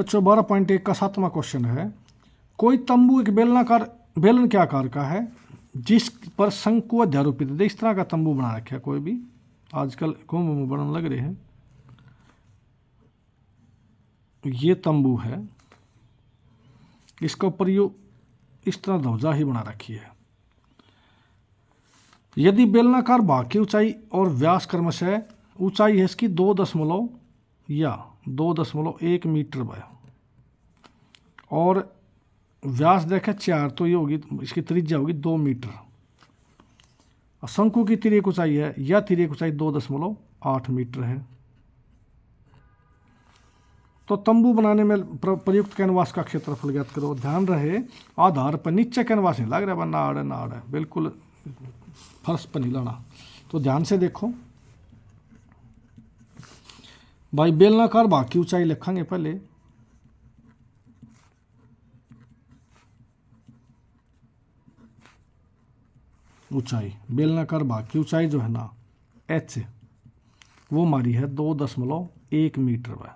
बच्चों 12.1 का 7वां क्वेश्चन है, कोई तंबू एक बेलन के आकार का है जिस पर शंकु अध्यारोपित है। इस तरह का तंबू बना रखा है कोई भी, आजकल कुंभ बनने लग रहे हैं। ये तंबू है, इसका ऊपर यो इस तरह ध्वजा ही बना रखी है। यदि बेलनाकार भाग की ऊंचाई और व्यास क्रमशः ऊंचाई है इसकी 2.1 मीटर है और व्यास देखें 4, तो ये होगी इसकी त्रिज्या होगी 2 मीटर। शंकु की तिर्यक ऊंचाई है, या तिर्यक ऊंचाई 2.8 मीटर है। तो तंबू बनाने में प्रयुक्त कैनवास का क्षेत्रफल ज्ञात करो। ध्यान रहे आधार पर नीचे कैनवास नहीं लग रहा, नाड़ है बिल्कुल फर्श पर नहीं लाना। तो ध्यान से देखो भाई, बेलनाकार भाग की ऊंचाई लिखेंगे पहले। ऊंचाई बेलनाकार भाग की ऊंचाई जो है ना h, वो हमारी है 2.1 मीटर है।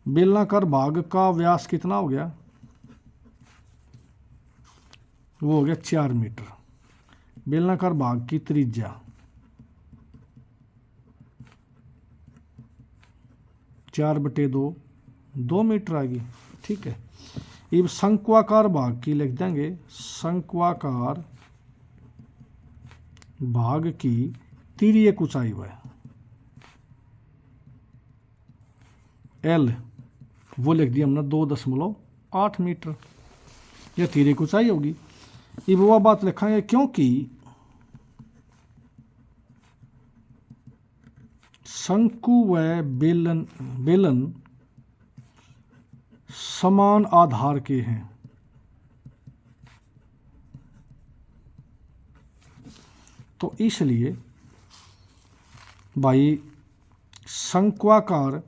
बेलनाकार भाग का व्यास कितना हो गया, वो हो गया 4 मीटर। बेलनाकार भाग की त्रिज्या 4/2 2 मीटर आएगी। ठीक है, अब शंक्वाकार भाग की लिख देंगे। शंक्वाकार भाग की तिर्यक ऊंचाई है L, वो लिख दिया हमने 2.8 मीटर, यह तिर्यक ऊंचाई होगी। अब वह बात लिखेंगे क्योंकि शंकु व बेलन समान आधार के हैं, तो इसलिए भाई शंक्वाकार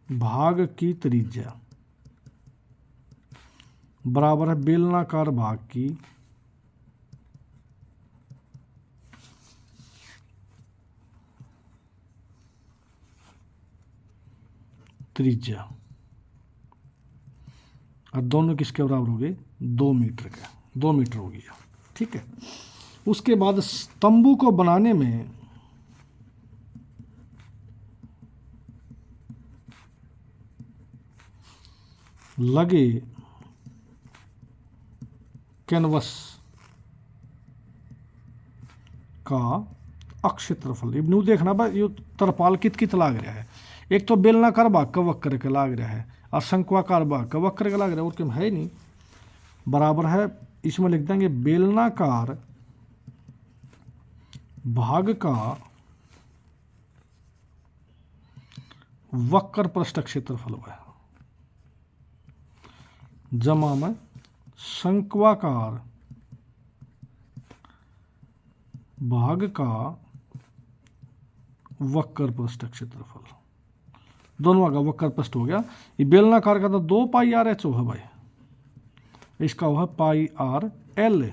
भाग की त्रिज्या बराबर है बेलनाकार भाग की त्रिज्या, और दोनों किसके बराबर हो गए 2 मीटर का, 2 मीटर हो गया। ठीक है, उसके बाद तंबू को बनाने में लगे कैनवस का अक्षेत्रफल। अब न्यू देखना भाई, ये तरपाल कित लाग रहा है। एक तो बेलनाकार भाग का वक्र के लाग रहा है और शंक्वाकार भाग का वक्र के लाग रहा है, और क्यों है नहीं, बराबर है। इसमें लिख देंगे बेलनाकार भाग का वक्र पृष्ठ क्षेत्रफल है जमा में शंक्वाकार भाग का वक्र पृष्ठ क्षेत्रफल, दोनों का वक्र पृष्ठ हो गया। ये बेलनाकार का तो 2πr/h है भाई, इसका हुआ πr/l,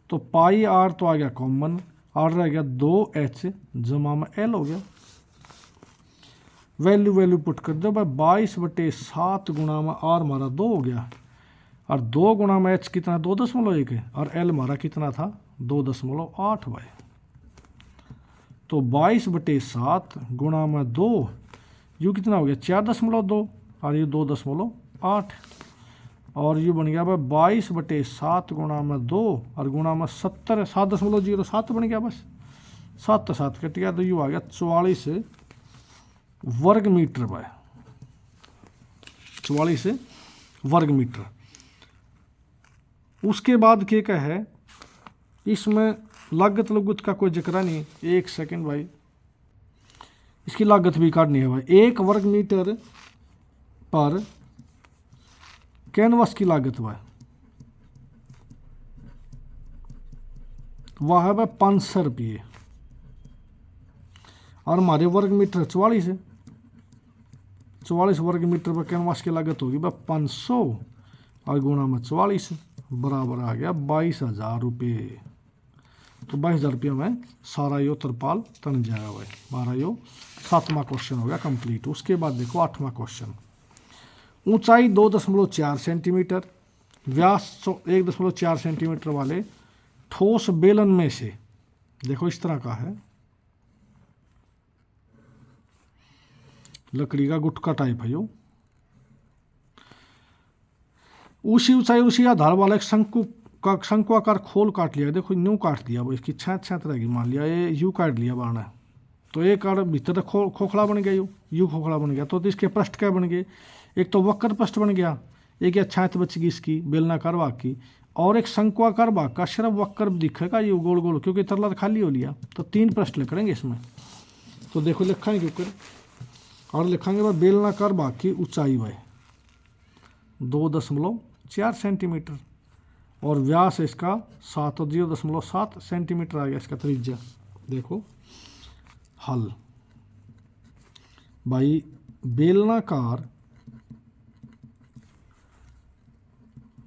तो πr तो आ गया कॉमन, r रह गया 2h जमा में l हो गया। वैल्यू पुट कर दो भाई, 22/7 गुणा में r हमारा 2 हो गया, और 2 गुणा में h कितना 2.1 है, और l हमारा कितना था 2.8 भाई। तो 22/7 गुणा में 2, यू कितना हो गया 4.2, और ये 2.8, और ये बन गया भाई 22/7 गुणा में 2 और गुणा में 70, 7.07 बन गया, बस 7 कट गया, तो यू आ गया 44 वर्ग मीटर भाई, 44 वर्ग मीटर। उसके बाद क्या है, इसमें लागत लुगत का कोई जिक्र नहीं। 1 सेकंड भाई, इसकी लागत भी काटनी है भाई। 1 वर्ग मीटर पर कैनवस की लागत वह है भाई 500 रुपये, और हमारे वर्ग मीटर 44 है, 44 वर्ग मीटर पर कैनवास की लागत होगी भाई 500 और गुणा में 44 बराबर आ गया 22,000 रुपये। तो 22,000 रुपये में सारा यो तरपाल तन जाएगा भाई, हमारा यो 7वां क्वेश्चन हो गया कंप्लीट। उसके बाद देखो 8वां क्वेश्चन, ऊंचाई 2.4 सेंटीमीटर, व्यास 1.4 सेंटीमीटर वाले ठोस बेलन में से, देखो इस तरह का है, लकड़ी का गुटका टाइप है यो, उसी ऊंचाई उसी आधार वाला एक शंकुआकार खोल काट लिया, देखो न्यू काट दिया, वो इसकी छेद रहेगी, मान लिया ये यू काट लिया बाण है, तो एक आड़ भीतर खोखला बन गया, यू खोखला बन गया, तो इसके पृष्ठ क्या बन गए, एक तो वक्र पृष्ठ बन गया, एक या छात बच गई इसकी बेलनाकार भाग की, और एक शंकुआकार भाग का सिर्फ वक्र दिखेगा ये गोल गोल, क्योंकि तरला खाली हो लिया, तो 3 पृष्ठ लिखेंगे इसमें। तो देखो लिखाएंगे ऊपर और लिखाएंगे भाई बेलनाकार भाग की ऊंचाई भाई 2.4 सेंटीमीटर और व्यास इसका 0.7 सेंटीमीटर आ गया इसका त्रिज्या। देखो हल भाई बेलनाकार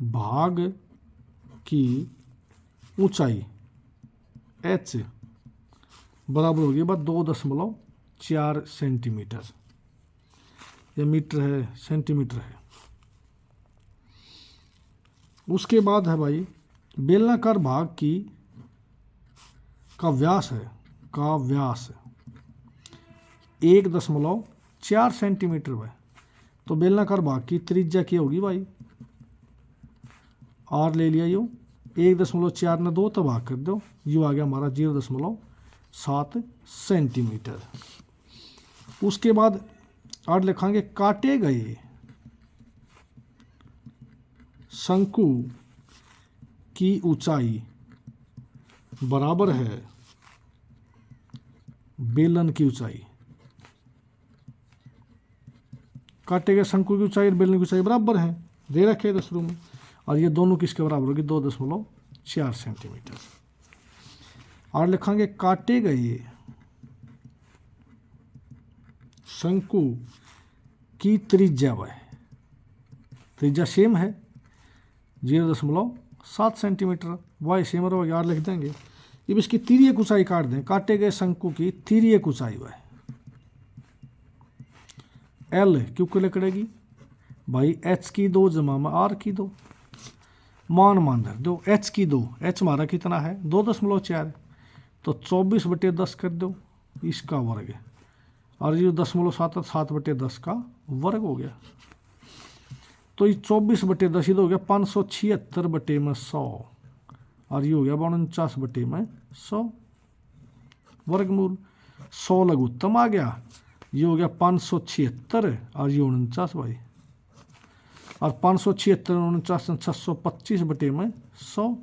भाग की ऊंचाई h बराबर होगी बस 2.4 सेंटीमीटर, या मीटर है सेंटीमीटर है। उसके बाद है भाई बेलनाकार भाग की का व्यास है, 1.4 सेंटीमीटर है, तो बेलनाकार भाग की त्रिज्या क्या होगी भाई, आर ले लिया यू, 1.4 ने 2 तो भाग कर दो, यू आ गया हमारा 0.7 सेंटीमीटर। उसके बाद आर लिखाएंगे काटे गए शंकु की ऊंचाई बराबर है बेलन की ऊंचाई, काटे गए शंकु की ऊंचाई और बेलन की ऊंचाई बराबर है, दे रखे हैं शुरू में, और ये दोनों किसके बराबर होगी 2.4 सेंटीमीटर। और लिखाएंगे काटे गए शंकु की त्रिज्या वह, त्रिज्या सेम है 0.7 सेंटीमीटर, वाई सेम और यार लिख देंगे। अब इसकी तिर्यक ऊंचाई काट दें, काटे गए शंकु की तिर्यक ऊंचाई वह एल क्यों को लिखड़ेगी भाई h की 2 जमा में r की 2, मान दर दो h की 2, h हमारा कितना है 2.4, तो 24/10 कर दो इसका वर्ग, और ये 0.7 7/10 का वर्ग हो गया, तो ये 24/10 हो गया 576/100, और ये हो गया 49/100 वर्गमूल, 100 लघुत्तम आ गया, ये हो गया 576 और ये 49 भाई, और 576 49 625/100,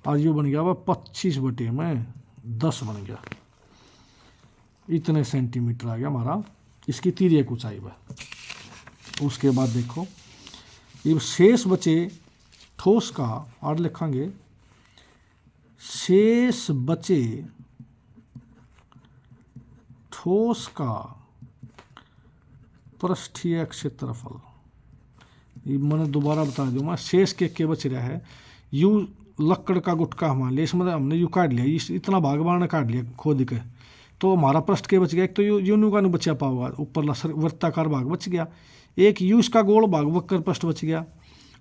और ये बन गया 25/10 बन गया, इतने सेंटीमीटर आ गया हमारा इसकी तिर्यक ऊंचाई पर। उसके बाद देखो ये शेष बचे ठोस का, और लिखेंगे शेष बचे ठोस का पृष्ठीय क्षेत्रफल, ये मैंने दोबारा बता दूंगा, शेष के बच रहा है, यू लकड़ का गुटका हमारे लिए, इसमें हमने यू काट लिया, इतना भागवान ने काट लिया खोद के, तो हमारा पृष्ठ के बच गया, एक तो यूनू का नहीं बचा पाओगा, ऊपर वृत्ताकार भाग बच गया, एक यू इसका गोल भाग वक्र पृष्ठ बच गया,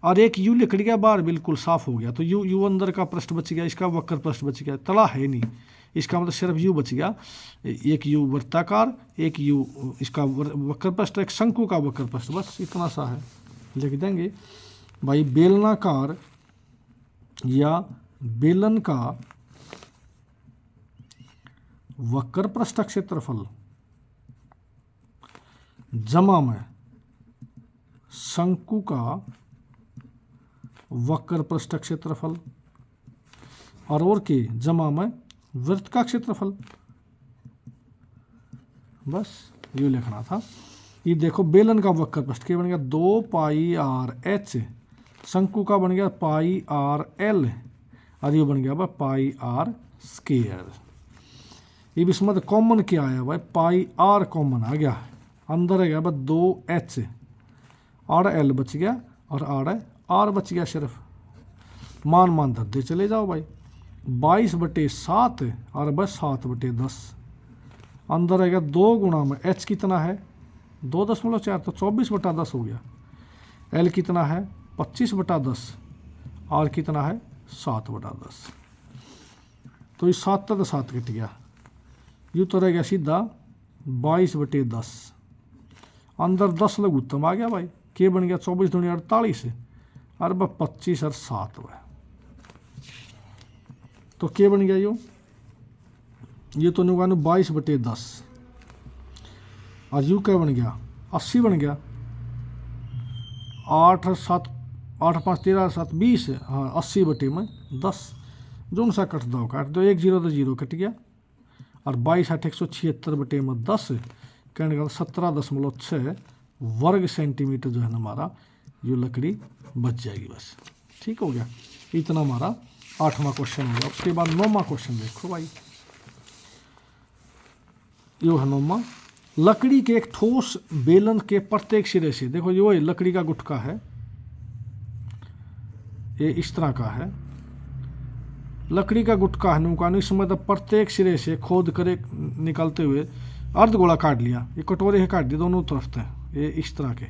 और एक यू लिखड़ गया बाहर बिल्कुल साफ हो गया, तो यू अंदर का पृष्ठ बच गया, इसका वक्र पृष्ठ बच गया, तला है नहीं, इसका मतलब सिर्फ यू बच गया, एक यू वृत्ताकार, एक यू इसका वक्र पृष्ठ, एक शंकु का वक्र पृष्ठ, बस इतना सा है, लिख देंगे भाई बेलनाकार या बेलन का वक्र पृष्ठ क्षेत्रफल जमा में शंकु का वक्र पृष्ठ क्षेत्रफल, और के जमा में वृत्त का क्षेत्रफल, बस ये लिखना था। ये देखो बेलन का वक्र पृष्ठ क्या बन गया 2πr/h, शंकु का बन गया πr/l, और ये बन गया भाई πr²। ये इसमें कॉमन क्या आया भाई πr कॉमन आ गया, अंदर आ गया भाई 2h, r/l बच गया और r बच गया, सिर्फ मान धरते चले जाओ भाई, 22/7 और बस 7/10, अंदर रहेगा 2 गुणा में एच कितना है 2.4 तो 24/10 हो गया। एल कितना है 25/10, आर कितना है 7/10। तो ये 7 तो 7 कट गया, यूँ तो रह गया सीधा 22/10। अंदर 10 लघुत्तम आ गया भाई, के बन गया 24 दूनी 48 और 25 और 7 वह तो के बन गया ये तो नुकानु 22/10 और यू क्या बन गया 80 बन गया। 8 7 8 5 13 7 20 हाँ 80/10 जो सा कट दो 1 0 तो 0 कट गया और 22 8 176/10 कहने का 17.6 वर्ग सेंटीमीटर जो है ना हमारा ये लकड़ी बच जाएगी बस। ठीक हो गया, इतना हमारा 8वां क्वेश्चन हो गया। उसके बाद 9वां क्वेश्चन देखो भाई, यो है 9वां। लकड़ी के एक ठोस बेलन के प्रत्येक सिरे से, देखो यो लकड़ी का गुटका है, ये इस तरह का है, लकड़ी का गुटका है नुकान, इसमें तो प्रत्येक सिरे से खोद करे निकलते हुए अर्धगोला काट लिया, ये कटोरे है काट दिए दोनों तरफ से, ये इस तरह के।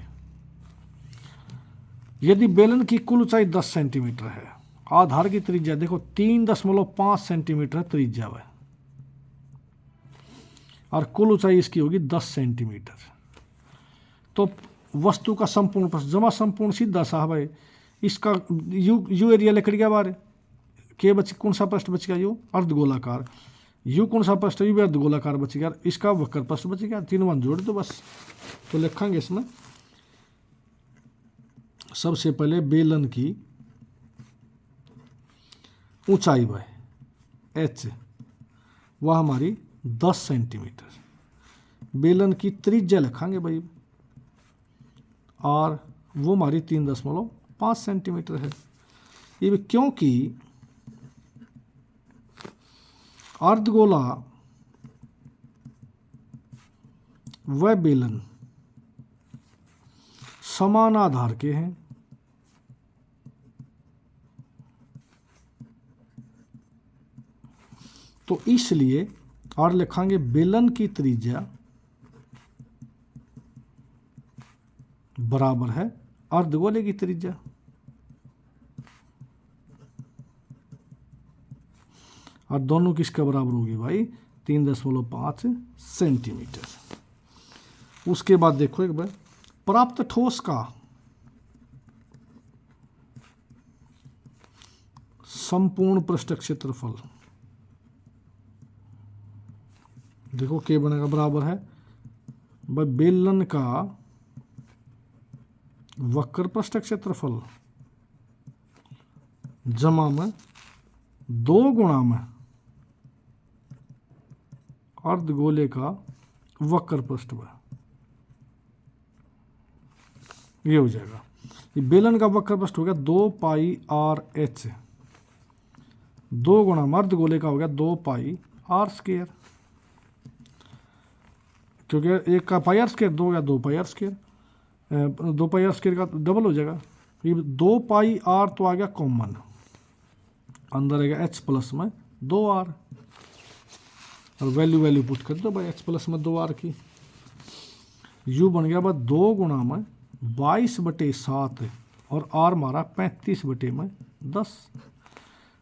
यदि बेलन की कुल ऊंचाई 10 सेंटीमीटर है, आधार की त्रिज्या देखो 3.5 सेंटीमीटर है त्रिज्या है, और कुल ऊंचाई इसकी होगी 10 सेंटीमीटर। तो वस्तु का संपूर्ण प्रश्न जमा संपूर्ण सीधा सा भाई, इसका यू एरिया लकड़ी का बारे के बच कौन सा प्रश्न बच गया यू अर्धगोलाकार, यू कौन सा प्रश्न यू भी अर्धगोलाकार बच गया, इसका वक्र प्रश्न बच गया, 3 1 जोड़ दो बस। तो लिखेंगे इसमें सबसे पहले बेलन की ऊंचाई वह एच वह हमारी 10 सेंटीमीटर, बेलन की त्रिज्या लिखेंगे भाई और वो हमारी 3.5 सेंटीमीटर है। ये क्योंकि अर्धगोला व बेलन समान आधार के हैं, तो इसलिए और लिखेंगे बेलन की त्रिज्या बराबर है अर्धगोले की त्रिज्या। और दोनों किसके बराबर होगी भाई 3.5 सेंटीमीटर। उसके बाद देखो एक बार प्राप्त ठोस का संपूर्ण पृष्ठ क्षेत्रफल, देखो के बनेगा बराबर है भाई बेलन का वक्र पृष्ठ क्षेत्रफल जमा में 2 गुणा में अर्धगोले का वक्र पृष्ठ में, ये हो जाएगा। ये बेलन का वक्र पृष्ठ हो गया 2πr/h, 2 गुणा में अर्धगोले का हो गया 2πr², क्योंकि एक का πr², 2 हो गया 2πr², 2πr² का डबल हो जाएगा। ये 2πr तो आ गया कॉमन, अंदर आएगा h प्लस में 2r और वैल्यू पुट कर दो भाई h प्लस में 2r की। u बन गया भाई 2 गुणा में 22/7 और r हमारा 35/10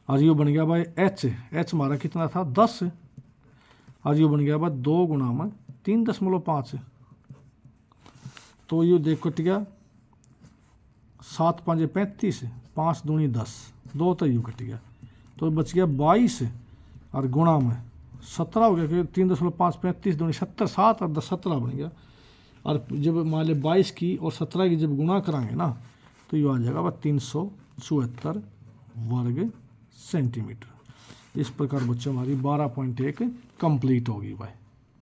और u बन गया भाई h हमारा कितना था 10 और u बन गया भाई 2 गुणा में 3.5। तो यू देखो कट गया 7 5 35, 5 दूनी 10, 2 तो यू कट गया, तो बच गया 22 और गुणा में 17 हो गया, क्योंकि 3.5 35 दूनी 70, 7 और 10 17 बन गया। और जब मान ले 22 की और 17 की जब गुणा कराएंगे ना तो ये आ जाएगा 374 वर्ग सेंटीमीटर। इस प्रकार बच्चों हमारी 12.1 कंप्लीट होगी भाई।